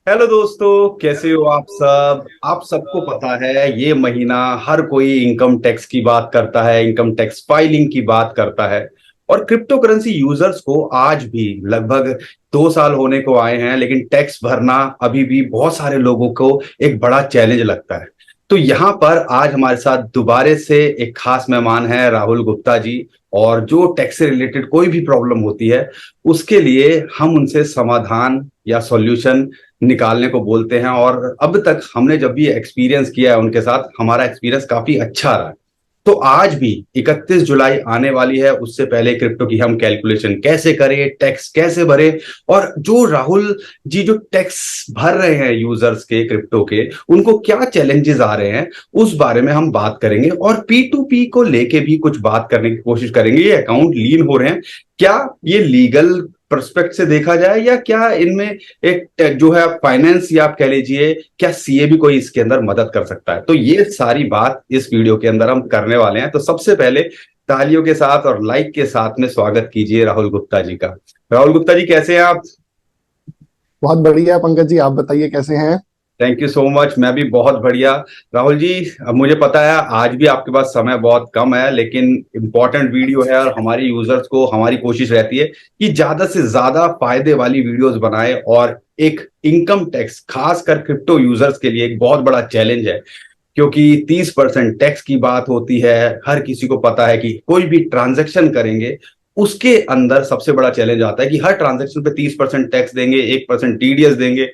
Hello दोस्तों, कैसे हो आप सब। आप सबको पता है ये महीना हर कोई इनकम टैक्स की बात करता है, इनकम टैक्स फाइलिंग की बात करता है। और क्रिप्टो करेंसी यूजर्स को आज भी लगभग 2 साल होने को आए हैं, लेकिन टैक्स भरना अभी भी बहुत सारे लोगों को एक बड़ा चैलेंज लगता है। तो यहाँ पर आज हमारे साथ दोबारे से एक खास मेहमान है, राहुल गुप्ता जी। और जो टैक्स से रिलेटेड कोई भी प्रॉब्लम होती है उसके लिए हम उनसे समाधान या सॉल्यूशन निकालने को बोलते हैं। और अब तक हमने जब भी एक्सपीरियंस किया है उनके साथ, हमारा एक्सपीरियंस काफी अच्छा रहा है। तो आज भी 31 जुलाई आने वाली है, उससे पहले क्रिप्टो की हम कैलकुलेशन कैसे करें, टैक्स कैसे भरें, और जो राहुल जी जो टैक्स भर रहे हैं यूजर्स के क्रिप्टो के, उनको क्या चैलेंजेस आ रहे हैं उस बारे में हम बात करेंगे। और P2P को लेके भी कुछ बात करने की कोशिश करेंगे। ये अकाउंट लीन हो रहे हैं, क्या ये लीगल परस्पेक्ट से देखा जाए, या क्या इनमें एक जो है फाइनेंस, या आप कह लीजिए क्या सीए भी कोई इसके अंदर मदद कर सकता है। तो ये सारी बात इस वीडियो के अंदर हम करने वाले हैं। तो सबसे पहले तालियों के साथ और लाइक के साथ में स्वागत कीजिए राहुल गुप्ता जी का। राहुल गुप्ता जी, कैसे हैं आप। बहुत बढ़िया पंकज जी, आप बताइए कैसे हैं। थैंक यू सो मच, मैं भी बहुत बढ़िया। राहुल जी, अब मुझे पता है आज भी आपके पास समय बहुत कम है, लेकिन इंपॉर्टेंट वीडियो है और हमारे यूजर्स को हमारी कोशिश रहती है कि ज्यादा से ज्यादा फायदे वाली वीडियोस बनाए। और एक इनकम टैक्स खासकर क्रिप्टो यूजर्स के लिए एक बहुत बड़ा चैलेंज है, क्योंकि 30% टैक्स की बात होती है। हर किसी को पता है कि कोई भी ट्रांजैक्शन करेंगे उसके अंदर सबसे बड़ा चैलेंज आता है कि हर ट्रांजैक्शन पे 30% टैक्स देंगे, 1% टीडीएस देंगे।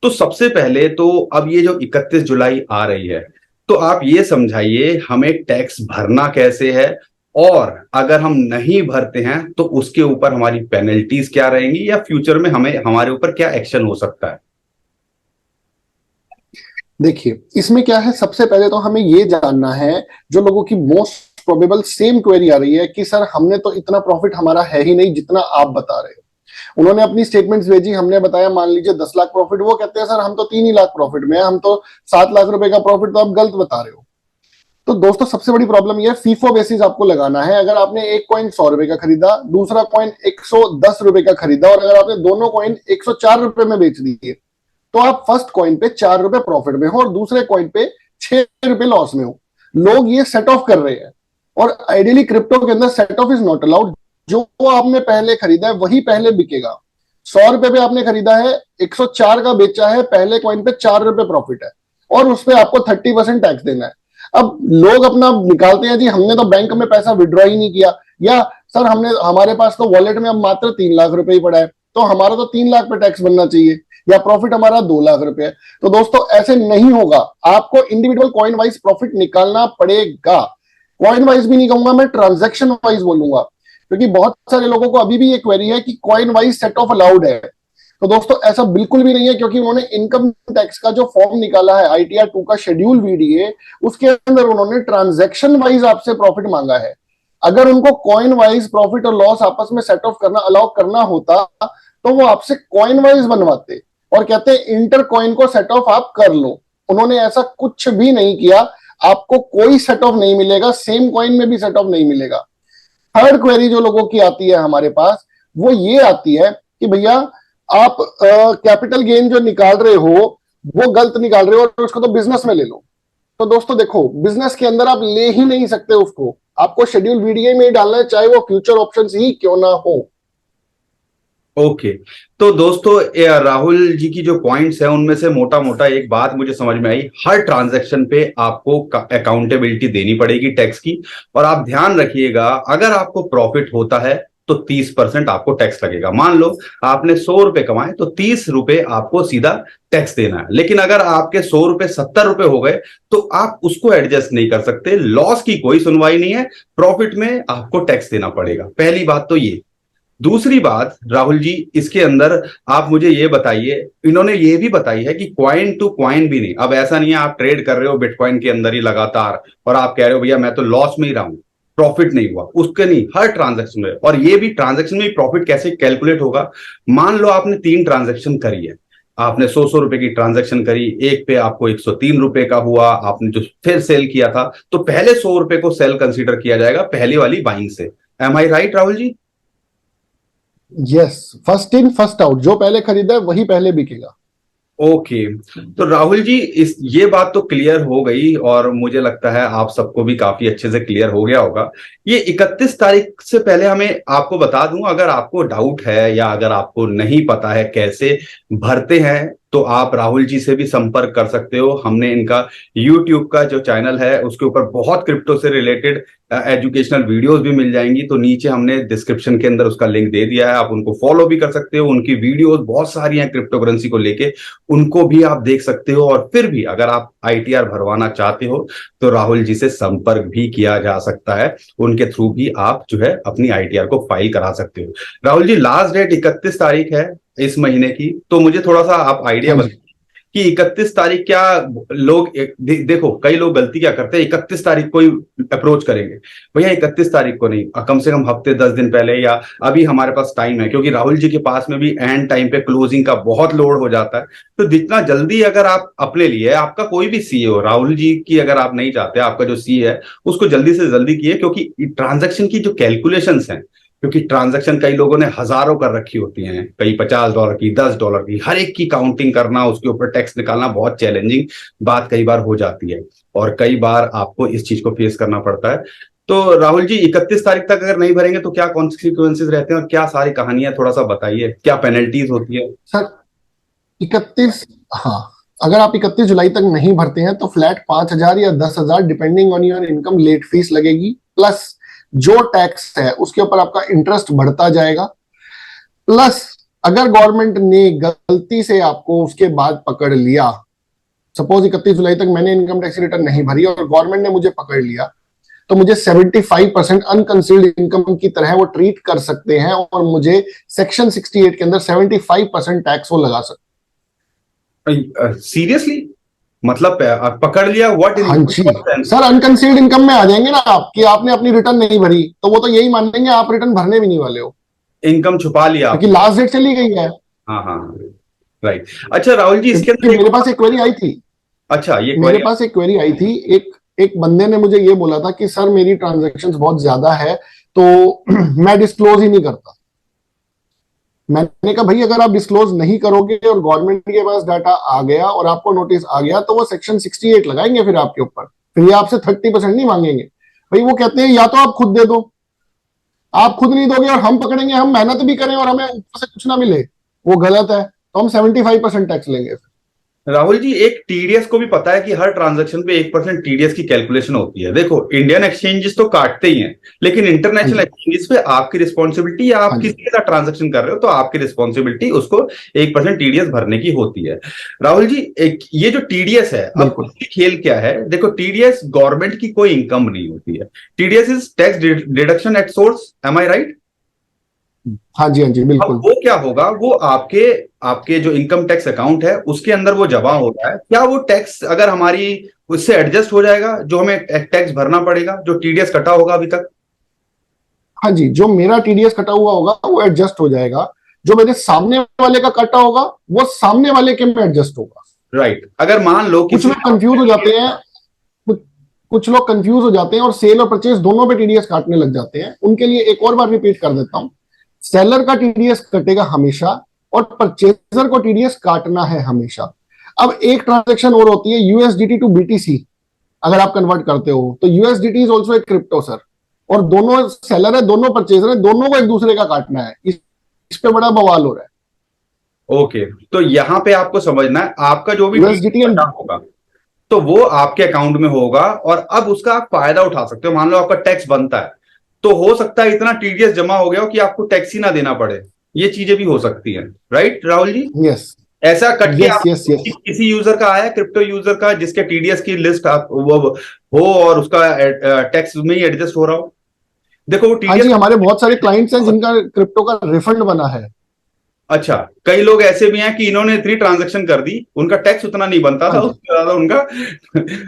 तो सबसे पहले तो अब ये जो 31 जुलाई आ रही है, तो आप ये समझाइए हमें टैक्स भरना कैसे है, और अगर हम नहीं भरते हैं तो उसके ऊपर हमारी पेनल्टीज क्या रहेंगी, या फ्यूचर में हमें हमारे ऊपर क्या एक्शन हो सकता है। देखिए, इसमें क्या है, सबसे पहले तो हमें ये जानना है, जो लोगों की मोस्ट प्रोबेबल सेम क्वेरी आ रही है कि सर हमने तो इतना प्रॉफिट हमारा है ही नहीं जितना आप बता रहे हो। उन्होंने अपनी स्टेटमेंट्स भेजी, हमने बताया मान लीजिए 10 लाख प्रॉफिट, वो कहते हैं सर हम तो 3 ही लाख प्रॉफिट में है, हम तो 7 लाख रुपए का प्रॉफिट, तो आप गलत बता रहे हो। तो दोस्तों सबसे बड़ी प्रॉब्लम ये है, फीफो बेसिस आपको लगाना है। अगर आपने एक कॉइन 100 रुपए का खरीदा, दूसरा कॉइन 110 रुपए का खरीदा, और अगर आपने दोनों कॉइन 104 रुपए में बेच दिए, तो आप फर्स्ट कॉइन पे 4 रुपए प्रॉफिट में हो और दूसरे कॉइन पे 6 रुपए लॉस में हो। लोग ये सेट ऑफ कर रहे हैं, और आइडियली क्रिप्टो के अंदर set of is not allowed. जो आपने पहले खरीदा है वही पहले बिकेगा। 100 रुपए पे आपने खरीदा है, 104 का बेचा है, पहले कॉइन पे 4 रुपए प्रॉफिट है, और उस पर आपको 30% टैक्स देना है। अब लोग अपना निकालते हैं, जी हमने तो बैंक में पैसा विड्रॉ ही नहीं किया, या सर हमने, हमारे पास तो वॉलेट में अब मात्र 3 लाख रुपए ही पड़ा है, तो हमारा तो 3 लाख पे टैक्स बनना चाहिए, या प्रॉफिट हमारा 2 लाख रुपए है। तो दोस्तों ऐसे नहीं होगा, आपको इंडिविजुअल कॉइन वाइज प्रॉफिट निकालना पड़ेगा। कॉइन वाइज भी नहीं कहूंगा मैं, ट्रांजेक्शन वाइज बोलूंगा, क्योंकि बहुत सारे लोगों को अभी भी ये क्वेरी है कि coin wise set of allowed है। तो दोस्तों ऐसा बिल्कुल भी नहीं है, क्योंकि उन्होंने इनकम टैक्स का जो फॉर्म निकाला है, ITR 2 का शेड्यूल VDA, उसके अंदर उन्होंने ट्रांजेक्शन वाइज आपसे प्रॉफिट मांगा है। अगर उनको कॉइन वाइज प्रॉफिट और लॉस आपस में सेट ऑफ करना अलाउ करना होता, तो वो आपसे कॉइन वाइज बनवाते और कहते हैं इंटर कॉइन को सेट ऑफ आप कर लो। उन्होंने ऐसा कुछ भी नहीं किया। आपको कोई सेट ऑफ नहीं मिलेगा, सेम कॉइन में भी सेट ऑफ नहीं मिलेगा। थर्ड क्वेरी जो लोगों की आती है हमारे पास, वो ये आती है कि भैया आप कैपिटल गेन जो निकाल रहे हो वो गलत निकाल रहे हो, और उसको तो बिजनेस में ले लो। तो दोस्तों देखो, बिजनेस के अंदर आप ले ही नहीं सकते उसको, आपको शेड्यूल VDA में ही डालना है, चाहे वो फ्यूचर ऑप्शंस ही क्यों ना हो। ओके। तो दोस्तों, राहुल जी की जो पॉइंट्स है उनमें से मोटा मोटा एक बात मुझे समझ में आई, हर ट्रांजैक्शन पे आपको अकाउंटेबिलिटी देनी पड़ेगी टैक्स की। और आप ध्यान रखिएगा, अगर आपको प्रॉफिट होता है तो 30% आपको टैक्स लगेगा। मान लो आपने 100 रुपए कमाए तो 30 रुपए आपको सीधा टैक्स देना है। लेकिन अगर आपके 100 रुपए 70 रुपए हो गए तो आप उसको एडजस्ट नहीं कर सकते, लॉस की कोई सुनवाई नहीं है, प्रॉफिट में आपको टैक्स देना पड़ेगा। पहली बात तो ये। दूसरी बात राहुल जी, इसके अंदर आप मुझे ये बताइए, इन्होंने ये भी बताई है कि क्वाइन टू क्वाइन भी नहीं। अब ऐसा नहीं है आप ट्रेड कर रहे हो बिटकॉइन के अंदर ही लगातार और आप कह रहे हो भैया मैं तो लॉस में ही रहा हूं, प्रॉफिट नहीं हुआ, उसके नहीं, हर ट्रांजैक्शन में। और ये भी ट्रांजैक्शन में प्रॉफिट कैसे कैलकुलेट होगा। मान लो आपने 3 ट्रांजैक्शन करी है, आपने 100 रुपए की ट्रांजैक्शन करी, एक पे आपको 103 रुपए का हुआ, आपने जो फिर सेल किया था, तो पहले 100 रुपए को सेल कंसीडर किया जाएगा पहली वाली बाइंग से। Am I right Rahul ji. Yes, first in first out, जो पहले खरीदा है वही पहले बिकेगा। ओके। तो राहुल जी, इस ये बात तो क्लियर हो गई और मुझे लगता है आप सबको भी काफी अच्छे से क्लियर हो गया होगा। ये 31 तारीख से पहले हमें आपको बता दूं, अगर आपको डाउट है या अगर आपको नहीं पता है कैसे भरते हैं, तो आप राहुल जी से भी संपर्क कर सकते हो। हमने इनका यूट्यूब का जो चैनल है उसके ऊपर बहुत क्रिप्टो से रिलेटेड एजुकेशनल वीडियोस भी मिल जाएंगी, तो नीचे हमने डिस्क्रिप्शन के अंदर उसका लिंक दे दिया है, आप उनको फॉलो भी कर सकते हो। उनकी वीडियोस बहुत सारी हैं क्रिप्टो करेंसी को लेके, उनको भी आप देख सकते हो। और फिर भी अगर आप आईटीआर भरवाना चाहते हो तो राहुल जी से संपर्क भी किया जा सकता है, उनके थ्रू भी आप जो है अपनी आईटीआर को फाइल करा सकते हो। राहुल जी, लास्ट डेट 31 तारीख है इस महीने की, तो मुझे थोड़ा सा आप आइडिया हाँ जी। बताइए कि 31 तारीख क्या लोग देखो कई लोग गलती क्या करते हैं, 31 तारीख को ही अप्रोच करेंगे। भैया 31 तारीख को नहीं, कम से कम हफ्ते 10 दिन पहले, या अभी हमारे पास टाइम है, क्योंकि राहुल जी के पास में भी एंड टाइम पे क्लोजिंग का बहुत लोड हो जाता है। तो जितना जल्दी अगर आप अपने लिए, आपका कोई भी सी हो, राहुल जी की अगर आप नहीं चाहते, आपका जो सी है उसको जल्दी से जल्दी किए, क्योंकि ट्रांजेक्शन की जो कैलकुलेशंस हैं, क्योंकि ट्रांजैक्शन कई लोगों ने हजारों कर रखी होती हैं, कई $50 की, $10 की, हर एक की काउंटिंग करना, उसके ऊपर टैक्स निकालना बहुत चैलेंजिंग बात कई बार हो जाती है, और कई बार आपको इस चीज को फेस करना पड़ता है। तो राहुल जी, 31 तारीख तक अगर नहीं भरेंगे तो क्या कॉन्सिक्वेंसेज रहते हैं और क्या सारी कहानियां, थोड़ा सा बताइए, क्या पेनल्टीज होती है? सर 31, हाँ, अगर आप 31 जुलाई तक नहीं भरते हैं तो फ्लैट 5,000 या 10,000 depending on your income late fees लगेगी, प्लस जो टैक्स है उसके ऊपर आपका इंटरेस्ट बढ़ता जाएगा। प्लस अगर गवर्नमेंट ने गलती से आपको उसके बाद पकड़ लिया, सपोज 31 जुलाई तक मैंने इनकम टैक्स रिटर्न नहीं भरी और गवर्नमेंट ने मुझे पकड़ लिया, तो मुझे 75% अनकंसीडर्ड इनकम की तरह वो ट्रीट कर सकते हैं और मुझे सेक्शन 68 के अंदर 75% टैक्स वो लगा सकते सीरियसली? मतलब पकड़ लिया, व्हाट हैं। इन हाँ जी सर, अनकंसीडर्ड इनकम में आ जाएंगे ना आप, कि आपने अपनी रिटर्न नहीं भरी, तो वो तो यही मानेंगे आप रिटर्न भरने भी नहीं वाले हो, इनकम छुपा लिया क्योंकि आपने? लास्ट डेट चली गई है। हाँ हाँ, राइट। अच्छा राहुल जी, इसके क्योंकि अंदर मेरे पास एक क्वेरी आई थी, अच्छा ये मेरे क्वेरी। पास एक क्वेरी आई थी, एक एक बंदे ने मुझे ये बोला था कि सर मेरी ट्रांजैक्शंस बहुत ज्यादा है, तो मैं डिस्क्लोज ही नहीं करता। मैंने कहा भाई अगर आप डिस्क्लोज नहीं करोगे और गवर्नमेंट के पास डाटा आ गया और आपको नोटिस आ गया, तो वो सेक्शन 68 लगाएंगे फिर आपके ऊपर, फिर ये आपसे 30% नहीं मांगेंगे। भाई वो कहते हैं या तो आप खुद दे दो, आप खुद नहीं दोगे और हम पकड़ेंगे, हम मेहनत भी करें और हमें ऊपर से कुछ ना मिले, वो गलत है, तो हम 75% टैक्स लेंगे। राहुल जी, एक टीडीएस को भी पता है कि हर ट्रांजैक्शन पे 1% टीडीएस की कैलकुलेशन होती है। देखो इंडियन एक्सचेंजेस तो काटते ही हैं, लेकिन हाँ इंटरनेशनल जी, एक्सचेंजेस पे आपकी रिस्पॉन्सिबिलिटी, या आप हाँ जी, किसी के साथ ट्रांजैक्शन कर रहे हो तो आपकी रिस्पॉन्सिबिलिटी उसको 1% टीडीएस भरने की होती है। राहुल जी, एक ये जो टीडीएस है, अब बिल्कुल। इसकी खेल क्या है? देखो टीडीएस गवर्नमेंट की कोई इनकम नहीं होती है, TDS is tax deduction at source, am I right? हाँ जी, हाँ जी, अब बिल्कुल। वो क्या होगा, वो आपके आपके जो इनकम टैक्स अकाउंट है उसके अंदर वो जमा हो रहा है, क्या वो टैक्स अगर हमारी उससे एडजस्ट हो जाएगा, जो हमें टैक्स भरना पड़ेगा, जो टीडीएस कटा होगा अभी तक? हाँ जी, जो मेरा टीडीएस कटा हुआ होगा वो एडजस्ट हो जाएगा, जो मेरे सामने वाले का कटा होगा वो सामने वाले के में एडजस्ट होगा। राइट। अगर मान लो कुछ किसी लोग कंफ्यूज हो जाते हैं, कुछ कुछ लोग कंफ्यूज हो जाते हैं और सेल और परचेज दोनों पे टीडीएस काटने लग जाते हैं। उनके लिए एक और बार रिपीट कर देता हूं, सेलर का टीडीएस कटेगा हमेशा और परचेजर को टीडीएस काटना है हमेशा। अब एक ट्रांजेक्शन और होती है यूएसडीटी टू बीटीसी, अगर आप कन्वर्ट करते हो तो यूएसडीटी इज ऑल्सो एक क्रिप्टो सर, और दोनों सेलर है, दोनों परचेजर है, दोनों को एक दूसरे का काटना है। इस पे बड़ा बवाल हो रहा है। ओके, तो यहां पे आपको समझना है, आपका जो भी यूएसडीटी टीडीएस एंड, कटा होगा तो वो आपके अकाउंट में होगा, और अब उसका आप फायदा उठा सकते हो। मान लो आपका टैक्स बनता है, तो हो सकता है इतना टीडीएस जमा हो गया हो कि आपको टैक्स ही ना देना पड़े, ये चीजें भी हो सकती हैं, राइट राहुल जी? यस, ऐसा कट के यस, आप यस, यस। किसी यूजर का आया, क्रिप्टो यूजर का, जिसके टीडीएस की लिस्ट आप वो हो और उसका टैक्स में ही एडजस्ट हो रहा हो? देखो वो हाँ जी, टीडीएस। हमारे बहुत सारे क्लाइंट्स हैं जिनका क्रिप्टो का रिफंड बना है। अच्छा, कई लोग ऐसे भी हैं कि इन्होंने इतनी ट्रांजैक्शन कर दी, उनका टैक्स उतना नहीं बनता हाँ था, जी, उससे ज्यादा उनका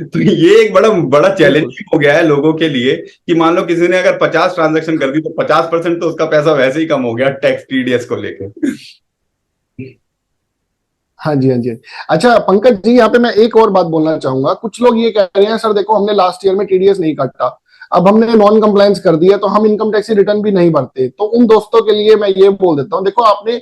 तो ये एक बड़ा बड़ा बिल्कुल। चैलेंजिंग हो गया है लोगों के लिए, कि मान लो किसी ने अगर 50 ट्रांजैक्शन कर दी तो 50% तो उसका पैसा वैसे ही कम हो गया टैक्स टीडीएस को लेकर। हाँ जी, हाँ जी। अच्छा पंकज जी, यहाँ पे मैं एक और बात बोलना चाहूंगा। कुछ लोग ये कह रहे हैं सर देखो हमने लास्ट ईयर में टीडीएस नहीं काटा, अब हमने नॉन कंप्लायंस कर दिया तो हम इनकम टैक्स रिटर्न भी नहीं भरते। तो उन दोस्तों के लिए मैं ये बोल देता हूँ, देखो आपने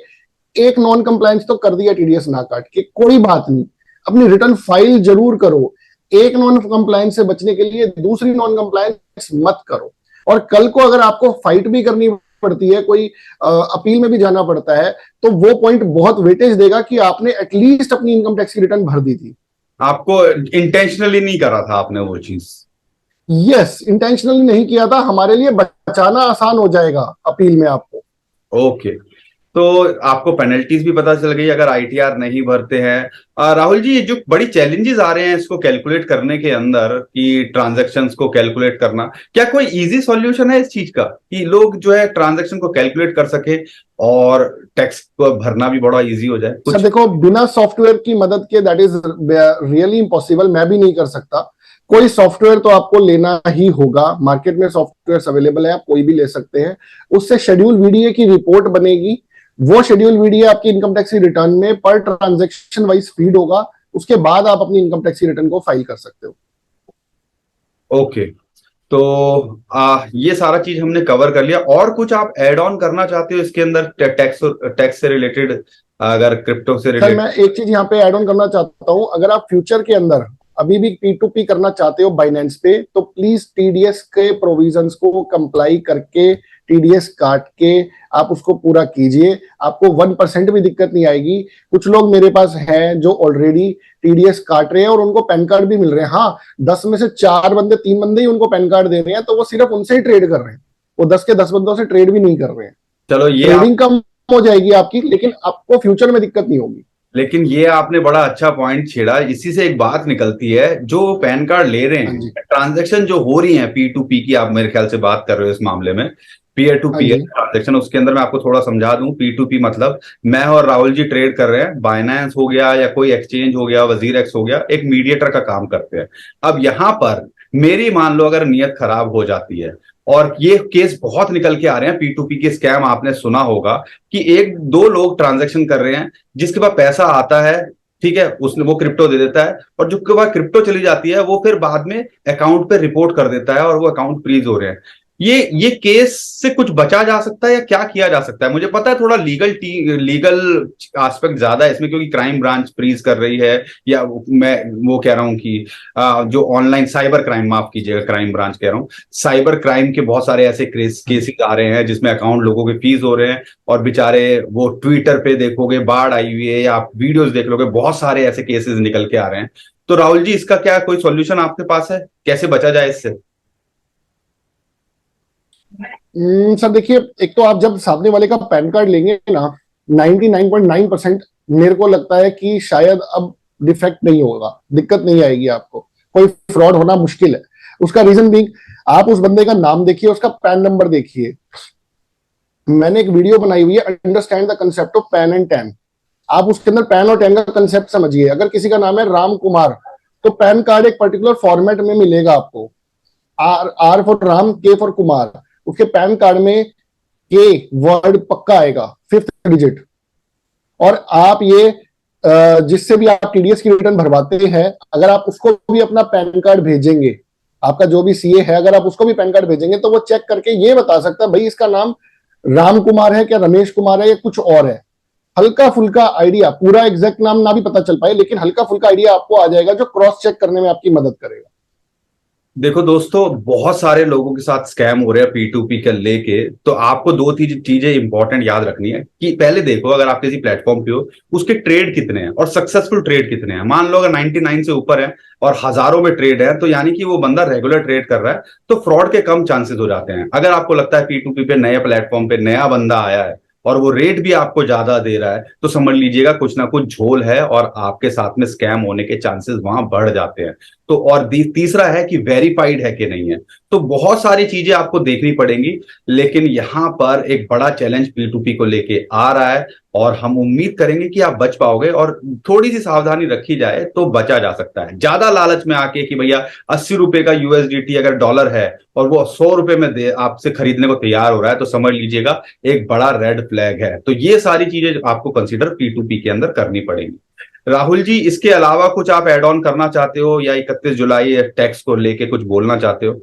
एक नॉन कंप्लायंस तो कर दिया टीडीएस ना काट के, कोई बात नहीं, अपनी रिटर्न फाइल जरूर करो। एक नॉन कंप्लायंस से बचने के लिए दूसरी नॉन कंप्लायंस मत करो। और कल को अगर आपको फाइट भी करनी पड़ती है, कोई अपील में भी जाना पड़ता है, तो वो पॉइंट बहुत वेटेज देगा कि आपने एटलीस्ट अपनी इनकम टैक्स की रिटर्न भर दी थी। आपको इंटेंशनली नहीं करा था आपने वो चीज। यस, इंटेंशनली नहीं किया था, हमारे लिए बचाना आसान हो जाएगा अपील में आपको। ओके, तो आपको पेनल्टीज भी पता चल गई अगर आईटीआर नहीं भरते हैं। राहुल जी, ये जो बड़ी चैलेंजेस आ रहे हैं इसको कैलकुलेट करने के अंदर, कि ट्रांजैक्शंस को कैलकुलेट करना, क्या कोई इजी सॉल्यूशन है इस चीज का कि लोग जो है ट्रांजैक्शन को कैलकुलेट कर सके और टैक्स को भरना भी बड़ा इजी हो जाए सर कुछ? देखो, बिना सॉफ्टवेयर की मदद के दैट इज रियली इम्पॉसिबल, मैं भी नहीं कर सकता। कोई सॉफ्टवेयर तो आपको लेना ही होगा, मार्केट में सॉफ्टवेयर अवेलेबल है, आप कोई भी ले सकते हैं। उससे शेड्यूल वीडीए की रिपोर्ट बनेगी, वो शेड्यूल वीडीए आपकी इनकम टैक्स की रिटर्न में पर ट्रांजेक्शन वाइज फीड होगा, उसके बाद आप अपनी इनकम टैक्स की रिटर्न को फाइल कर सकते हो। ओके, तो ये सारा चीज हमने कवर कर लिया। और कुछ आप ऐड ऑन करना चाहते हो इसके अंदर, टैक्स से रिलेटेड, अगर क्रिप्टो से सर रिलेटेड? मैं एक चीज यहाँ पे ऐड ऑन करना चाहता हूँ, अगर आप फ्यूचर के अंदर अभी भी P2P करना चाहते हो बाइनेंस पे, तो प्लीज टीडीएस के प्रोविजंस को कंप्लाई करके, टीडीएस काट के आप उसको पूरा कीजिए, आपको 1% भी दिक्कत नहीं आएगी। कुछ लोग मेरे पास हैं जो ऑलरेडी टीडीएस काट रहे हैं और उनको पैन कार्ड भी मिल रहे हैं। हाँ, 10 में से 4 बंदे, 3 बंदे ही उनको पैन कार्ड दे रहे हैं, तो वो सिर्फ उनसे ही ट्रेड कर रहे हैं, वो 10 के 10 बंदों से ट्रेड भी नहीं कर रहे हैं। चलो, ये ट्रेडिंग कम हो जाएगी आपकी, लेकिन आपको फ्यूचर में दिक्कत नहीं होगी। लेकिन ये आपने बड़ा अच्छा पॉइंट छेड़ा। इसी से एक बात निकलती है, जो पैन कार्ड ले रहे हाँ हैं, जी, ट्रांजैक्शन जो हो रही है P2P की, आप मेरे ख्याल से बात कर रहे हो इस मामले में, पीयर टू हाँ पीयर जी, ट्रांजैक्शन। उसके अंदर मैं आपको थोड़ा समझा दूं, P2P मतलब मैं और राहुल जी ट्रेड कर रहे हैं, बाइनेंस हो गया या कोई एक्सचेंज हो गया, वजीर एक्स हो गया, एक मीडिएटर का काम करते हैं। अब यहां पर मेरी मान लो अगर नीयत खराब हो जाती है, और ये केस बहुत निकल के आ रहे हैं, P2P के स्कैम आपने सुना होगा कि एक दो लोग ट्रांजैक्शन कर रहे हैं, जिसके पास पैसा आता है, ठीक है, उसने वो क्रिप्टो दे देता है, और जो के बाद क्रिप्टो चली जाती है वो फिर बाद में अकाउंट पे रिपोर्ट कर देता है और वो अकाउंट फ्रीज हो रहे हैं। ये केस से कुछ बचा जा सकता है या क्या किया जा सकता है? मुझे पता है थोड़ा लीगल एस्पेक्ट ज्यादा है इसमें, क्योंकि क्राइम ब्रांच फ्रीज कर रही है, या मैं वो कह रहा हूं कि जो ऑनलाइन साइबर क्राइम, माफ कीजिएगा, क्राइम ब्रांच कह रहा हूं, साइबर क्राइम के बहुत सारे ऐसे केसेस आ रहे हैं जिसमें अकाउंट लोगों के फ्रीज हो रहे हैं, और बेचारे वो ट्विटर पे देखोगे बाढ़ आई हुई है, या आप वीडियोस देख लोगे, बहुत सारे ऐसे केसेस निकल के आ रहे हैं। तो राहुल जी, इसका क्या कोई सॉल्यूशन आपके पास है, कैसे बचा जाए इससे? सर देखिए, एक तो आप जब सामने वाले का पैन कार्ड लेंगे ना, 99.9% मेरे को लगता है कि शायद अब डिफेक्ट नहीं होगा, दिक्कत नहीं आएगी आपको, कोई फ्रॉड होना मुश्किल है। उसका रीजन भी, आप उस बंदे का नाम देखिए, उसका पैन नंबर देखिए। मैंने एक वीडियो बनाई हुई है, understand the concept of pan and tan. आप उसके अंदर पैन और टैन का कंसेप्ट समझिए। अगर किसी का नाम है राम कुमार, तो पैन कार्ड एक पर्टिकुलर फॉर्मेट में मिलेगा आपको, आर फॉर राम, के फॉर कुमार। उसके पैन कार्ड में के वर्ड पक्का आएगा, 5th डिजिट। और आप ये जिससे भी आप टीडीएस की रिटर्न भरवाते हैं, अगर आप उसको भी अपना पैन कार्ड भेजेंगे, आपका जो भी सीए है, अगर आप उसको भी पैन कार्ड भेजेंगे, तो वो चेक करके ये बता सकता है भाई इसका नाम राम कुमार है क्या, रमेश कुमार है या कुछ और है। हल्का फुल्का आइडिया, पूरा एग्जैक्ट नाम ना भी पता चल पाए, लेकिन हल्का फुल्का आइडिया आपको आ जाएगा, जो क्रॉस चेक करने में आपकी मदद करेगा। देखो दोस्तों, बहुत सारे लोगों के साथ स्कैम हो रहे हैं P2P के लेके। तो आपको दो तीन चीजें इंपॉर्टेंट याद रखनी है कि पहले देखो, अगर आप किसी प्लेटफॉर्म पे हो, उसके ट्रेड कितने हैं और सक्सेसफुल ट्रेड कितने हैं। मान लो अगर 99 से ऊपर है और हजारों में ट्रेड है, तो यानी कि वो बंदा रेगुलर ट्रेड कर रहा है, तो फ्रॉड के कम चांसेस हो जाते हैं। अगर आपको लगता है P2P पे, नए प्लेटफॉर्म पे नया बंदा आया है और वो रेट भी आपको ज्यादा दे रहा है, तो समझ लीजिएगा कुछ ना कुछ झोल है और आपके साथ में स्कैम होने के चांसेस वहां बढ़ जाते हैं। तो और तीसरा है कि वेरीफाइड है कि नहीं है। तो बहुत सारी चीजें आपको देखनी पड़ेंगी, लेकिन यहां पर एक बड़ा चैलेंज P2P को लेके आ रहा है, और हम उम्मीद करेंगे कि आप बच पाओगे, और थोड़ी सी सावधानी रखी जाए तो बचा जा सकता है। ज्यादा लालच में आके कि भैया 80 रुपए का USDT अगर डॉलर है और वो 100 रुपए में दे आपसे खरीदने को तैयार हो रहा है, तो समझ लीजिएगा एक बड़ा रेड फ्लैग है। तो ये सारी चीजें आपको कंसीडर P2P के अंदर करनी पड़ेंगी। राहुल जी, इसके अलावा कुछ आप ऐड ऑन करना चाहते हो, या 31 जुलाई टैक्स को लेके कुछ बोलना चाहते हो?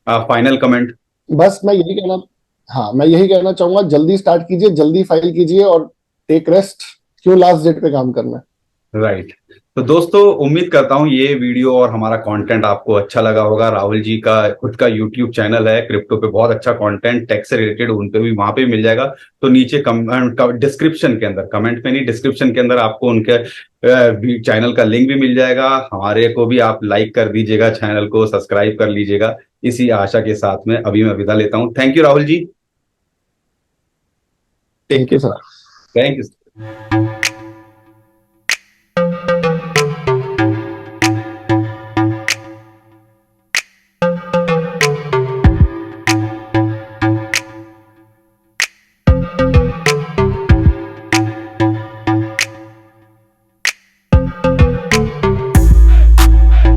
Final comment. बस मैं यही कहना, हाँ मैं यही कहना चाहूंगा, जल्दी स्टार्ट कीजिए, जल्दी फाइल कीजिए, और टेक रेस्ट, क्यों लास्ट डेट पे काम करना है। राइट। तो दोस्तों, उम्मीद करता हूं ये वीडियो और हमारा कंटेंट आपको अच्छा लगा होगा। राहुल जी का खुद का यूट्यूब चैनल है, क्रिप्टो पे बहुत अच्छा कंटेंट टैक्स से रिलेटेड उन पे भी, वहां पे भी मिल जाएगा। तो नीचे डिस्क्रिप्शन के अंदर, कमेंट में नहीं, डिस्क्रिप्शन के अंदर आपको उनके चैनल का लिंक भी मिल जाएगा। हमारे को भी आप लाइक कर दीजिएगा, चैनल को सब्सक्राइब कर लीजिएगा। इसी आशा के साथ में अभी मैं विदा लेता हूं। Thank you Rahul ji. Take thank you care. Sir. Thank you.